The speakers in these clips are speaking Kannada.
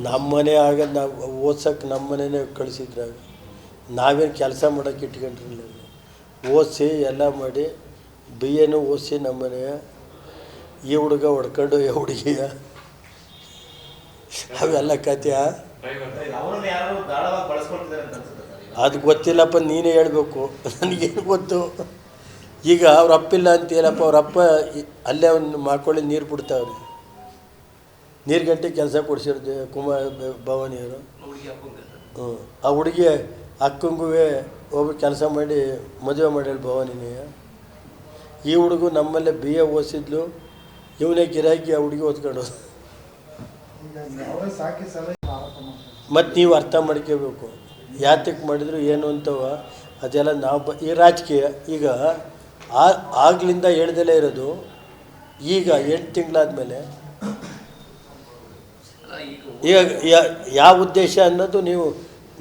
ನಮ್ಮ ಮನೆ ಆಗ ನಾವು ಓದ್ಸೋಕ್ಕೆ ನಮ್ಮ ಮನೆಯೇ ಕಳಿಸಿದ್ರಾಗ ನಾವೇನು ಕೆಲಸ ಮಾಡೋಕ್ಕೆ ಇಟ್ಕೊಂಡ್ರಿಲ್ಲ. ಓದಿಸಿ ಎಲ್ಲ ಮಾಡಿ ಬಿ ಎನೂ ಓದಿಸಿ ನಮ್ಮ ಮನೆ ಈ ಹುಡುಗ ಹೊಡ್ಕೊಂಡು ಈ ಹುಡುಗಿಯ ಅವೆಲ್ಲ ಕಥೆಯ ಅದು ಗೊತ್ತಿಲ್ಲಪ್ಪ, ನೀನೇ ಹೇಳಬೇಕು, ನನಗೇನು ಗೊತ್ತು. ಈಗ ಅವ್ರ ಅಪ್ಪಿಲ್ಲ ಅಂತೇನಪ್ಪ, ಅವ್ರ ಅಪ್ಪ ಅಲ್ಲೇ ಅವ್ನು ಮಾಡ್ಕೊಳ್ಳಿ ನೀರು ಬಿಡ್ತಾವ್ರಿ. ನೀರು ಗಂಟೆ ಕೆಲಸ ಕೊಡಿಸಿರ್ದೆ ಭವಾನಿಯವರು. ಆ ಹುಡುಗಿ ಅಕ್ಕಂಗೂ ಒಬ್ಬರು ಕೆಲಸ ಮಾಡಿ ಮದುವೆ ಮಾಡ್ಯಾಳ ಭವಾನಿನೇ. ಈ ಹುಡುಗ ನಮ್ಮಲ್ಲೇ ಬಿ ಎ ಓದಿಸಿದ್ಲು, ಇವನೇ ಗಿರಾಕಿ ಆ ಹುಡುಗಿ ಓದ್ಕೊಂಡು. ಮತ್ತು ನೀವು ಅರ್ಥ ಮಾಡ್ಕೋಬೇಕು ಯಾತಕ್ಕೆ ಮಾಡಿದ್ರು ಏನು ಅಂತವ ಅದೆಲ್ಲ ನಾವು ಈ ರಾಜಕೀಯ ಈಗ ಆಗ್ಲಿಂದ ಹೇಳ್ದಲೇ ಇರೋದು. ಈಗ 8 ತಿಂಗಳಾದಮೇಲೆ ಈಗ ಯಾವ ಉದ್ದೇಶ ಅನ್ನೋದು ನೀವು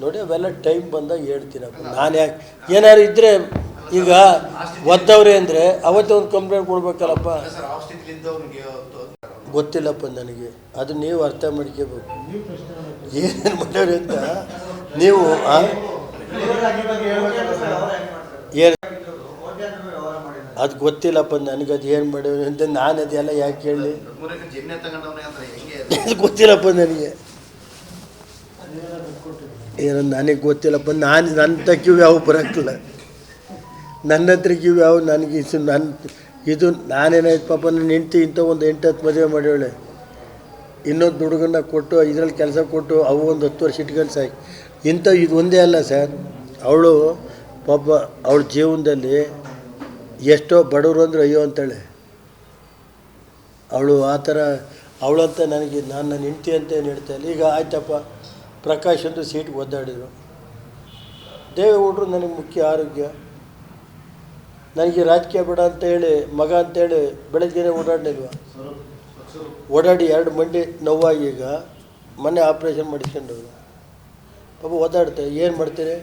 ನೋಡಿ, ಅವೆಲ್ಲ ಟೈಮ್ ಬಂದಾಗ ಹೇಳ್ತೀನಪ್ಪ. ನಾನು ಯಾಕೆ ಏನಾದ್ರು ಇದ್ದರೆ ಈಗ ಒದ್ದವ್ರೆ ಅಂದರೆ ಅವತ್ತೇ ಒಂದು ಕಂಪ್ಲೇಂಟ್ ಕೊಡ್ಬೇಕಲ್ಲಪ್ಪ. ಗೊತ್ತಿಲ್ಲಪ್ಪ ನನಗೆ, ಅದು ನೀವು ಅರ್ಥ ಮಾಡ್ಕೋಬೇಕು ಏನೇನು ಮಾಡ್ಯಾವ್ರಿ ಅಂತ. ನೀವು ಏನು ಅದು ಗೊತ್ತಿಲ್ಲಪ್ಪ ನನಗೆ, ಅದು ಏನು ಮಾಡ್ಯಾವ್ರಿ ಅಂತ. ನಾನು ಅದೆಲ್ಲ ಯಾಕೆ ಹೇಳಿ ಗೊತ್ತಿಲ್ಲಪ್ಪ ನನಗೆ, ಏನೋ ನನಗೆ ಗೊತ್ತಿಲ್ಲಪ್ಪ. ನಾನು ನನ್ನ ತಕ್ಕಿವು ಯಾವ ಬರೋಕ್ಕಿಲ್ಲ, ನನ್ನ ಹತ್ರ ಕಿವು ಯಾವ ನನಗೆ ಇದು ನಾನೇನಾಯ್ತು ಪಾಪ. ನನ್ನ ಹೆಂಡ್ತಿ ಇಂಥ ಒಂದು 8-10 ಮದುವೆ ಮಾಡ್ಯಾಳೆ. ಇನ್ನೊಂದು ಹುಡುಗನ್ನ ಕೊಟ್ಟು ಇದರಲ್ಲಿ ಕೆಲಸ ಕೊಟ್ಟು ಅವು ಒಂದು 10 ವರ್ಷ ಇಟ್ಕೊಂಡು ಸಾಕಿ ಇಂಥ ಇದು ಒಂದೇ ಅಲ್ಲ ಸರ್. ಅವಳು ಪಾಪ ಅವಳ ಜೀವನದಲ್ಲಿ ಎಷ್ಟೋ ಬಡವರು ಅಂದರೆ ಅಯ್ಯೋ ಅಂತಾಳೆ ಅವಳು. ಆ ಥರ ಅವಳಂತ ನನಗೆ ನನ್ನ ಹೆಂಡ್ತಿ ಅಂತ ಏನು ಹೇಳ್ತಾಯಿಲ್ಲ. ಈಗ ಆಯ್ತಪ್ಪ, ಪ್ರಕಾಶ್ ಅಂತ ಸೀಟ್ಗೆ ಒದ್ದಾಡಿದರು, ದೇವೇಗೌಡರು ನನಗೆ ಮುಖ್ಯ ಆರೋಗ್ಯ. ನನಗೆ ರಾಜಕೀಯ ಬೇಡ ಅಂತೇಳಿ ಮಗ ಅಂತೇಳಿ ಬೆಳಗ್ಗೆನೇ ಓಡಾಡಲಿಲ್ವ, ಓಡಾಡಿ 2 ಮಂಡಿ ನೋವಾಗಿ ಈಗ ಮೊನ್ನೆ ಆಪ್ರೇಷನ್ ಮಾಡಿಸ್ಕೊಂಡವ್ರು. ಪಾಪ ಓದಾಡ್ತಾರೆ, ಏನು ಮಾಡ್ತೀರಿ?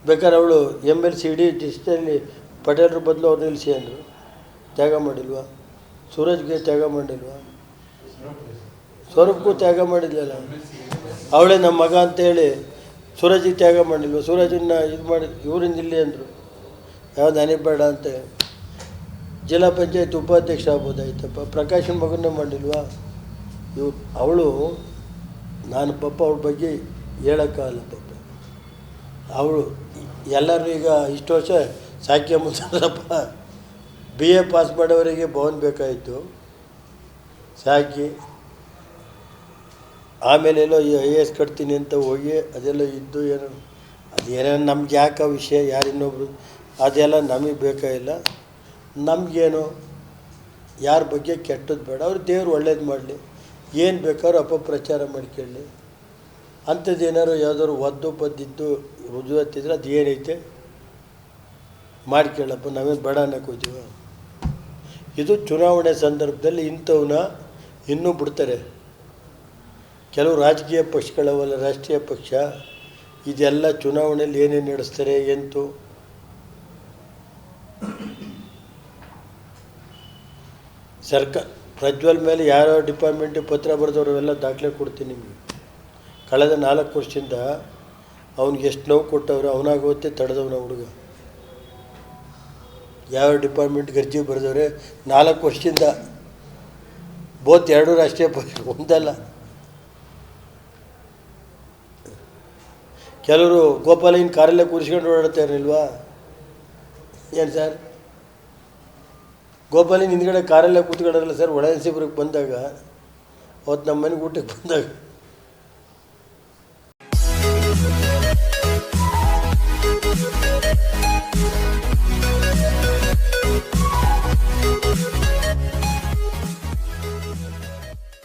ಬೇಕಾದ್ರೆ ಅವಳು MLC ಇಡೀ ಡಿಸ್ಟಲ್ಲಿ ಪಟೇಲ್ರ ಬದಲು ಅವ್ರು ನಿಲ್ಲಿಸಿ ಅಂದರು, ತ್ಯಾಗ ಮಾಡಿಲ್ವ? ಸೂರಜ್ಗೆ ತ್ಯಾಗ ಮಾಡಿಲ್ವ? ಸ್ವರೂಪಕ್ಕೂ ತ್ಯಾಗ ಮಾಡಿದ್ಲಲ್ಲ. ಅವಳೇ ನಮ್ಮ ಮಗ ಅಂತೇಳಿ ಸೂರಜಿಗೆ ತ್ಯಾಗ ಮಾಡಿಲ್ವ? ಸೂರಜನ್ನ ಇದು ಮಾಡಿ ಇವರಿಂದ ಇಲ್ಲಿ ಅಂದರು, ಯಾವ್ದು ನನಗೆ ಬೇಡ ಅಂತ. ಜಿಲ್ಲಾ ಪಂಚಾಯತ್ ಉಪಾಧ್ಯಕ್ಷ ಆಗ್ಬೋದಾಯ್ತಪ್ಪ, ಪ್ರಕಾಶನ ಮಗನ್ನೇ ಮಾಡಿಲ್ವಾ? ಅವಳು ನಾನು ಪಾಪ ಅವಳ ಬಗ್ಗೆ ಹೇಳೋಕ್ಕಾಗಲ್ಲ ಪಾಪ. ಅವಳು ಎಲ್ಲರೂ ಈಗ ಇಷ್ಟು ವರ್ಷ ಸಾಕ್ಯಂಬಪ್ಪ, BA ಪಾಸ್ ಮಾಡೋವರಿಗೆ ಭವನ್ ಬೇಕಾಯಿತು ಸಾಕಿ. ಆಮೇಲೆ ಎಲ್ಲೋ IAS ಕಟ್ತೀನಿ ಅಂತ ಹೋಗಿ ಅದೆಲ್ಲ ಇದ್ದು ಏನೋ ಅದೇನೋ ನಮ್ಗೆ ಯಾಕೆ ವಿಷಯ, ಯಾರಿನ್ನೊಬ್ರು ಅದೆಲ್ಲ ನಮಗೆ ಬೇಕಾಗಿಲ್ಲ. ನಮಗೇನು ಯಾರ ಬಗ್ಗೆ ಕೆಟ್ಟದ್ದು ಬೇಡ, ಅವ್ರು ದೇವ್ರು ಒಳ್ಳೇದು ಮಾಡಲಿ, ಏನು ಬೇಕಾದ್ರೂ ಅಪಪ್ರಚಾರ ಮಾಡ್ಕೊಳ್ಳಿ. ಅಂಥದ್ದು ಏನಾರು ಯಾವುದಾದ್ರು ಒದ್ದು ಪದ್ದಿದ್ದು ರುಜುವಾತಿದ್ರೆ ಅದು ಏನೈತೆ ಮಾಡ್ಕೊಳ್ಳಪ್ಪ, ನಾವೇನು ಬೇಡ ಅನ್ನೋಕ್ಕೋತೀವ. ಇದು ಚುನಾವಣೆ ಸಂದರ್ಭದಲ್ಲಿ ಇಂಥವನ್ನ ಇನ್ನೂ ಬಿಡ್ತಾರೆ. ಕೆಲವು ರಾಜಕೀಯ ಪಕ್ಷಗಳವಲ್ಲ, ರಾಷ್ಟ್ರೀಯ ಪಕ್ಷ ಇದೆಲ್ಲ ಚುನಾವಣೆಯಲ್ಲಿ ಏನೇನು ನಡೆಸ್ತಾರೆ ಎಂತು. ಸರ್ಕಾರ ಪ್ರಜ್ವಲ್ ಮೇಲೆ ಯಾರೋ ಡಿಪಾರ್ಟ್ಮೆಂಟಿಗೆ ಪತ್ರ ಬರೆದವರು ಎಲ್ಲ ದಾಖಲೆ ಕೊಡ್ತೀನಿ ನಿಮಗೆ. ಕಳೆದ 4 ವರ್ಷದಿಂದ ಅವ್ನಿಗೆ ಎಷ್ಟು ನೋವು ಕೊಟ್ಟವ್ರು, ಅವನಾಗೋತ್ತೆ ತಡೆದವನ ಹುಡುಗ. ಯಾವ ಡಿಪಾರ್ಟ್ಮೆಂಟ್ಗೆ ಅರ್ಜಿ ಬರೆದವ್ರೆ 4 ವರ್ಷದಿಂದ, ಬೋತ್ 2 ರಾಷ್ಟ್ರೀಯ ಪಕ್ಷ ಒಂದಲ್ಲ. ಕೆಲವರು ಗೋಪಾಲಯ್ಯನ ಕಾರಲ್ಲೇ ಕೂರಿಸ್ಕೊಂಡು ಓಡಾಡ್ತಾರಿಲ್ವಾ? ಏನು ಸರ್, ಗೋಪಾಲಯ್ಯನ ಹಿಂದ್ಗಡೆ ಕಾರಲ್ಲೇ ಕೂತ್ಕೊಳ್ಳೋದಲ್ಲ ಸರ್. ಒಳಸಿಬ್ರಿಗೆ ಬಂದಾಗ ಅವತ್ತು ನಮ್ಮ ಮನೆಗೆ ಊಟಕ್ಕೆ ಬಂದಾಗ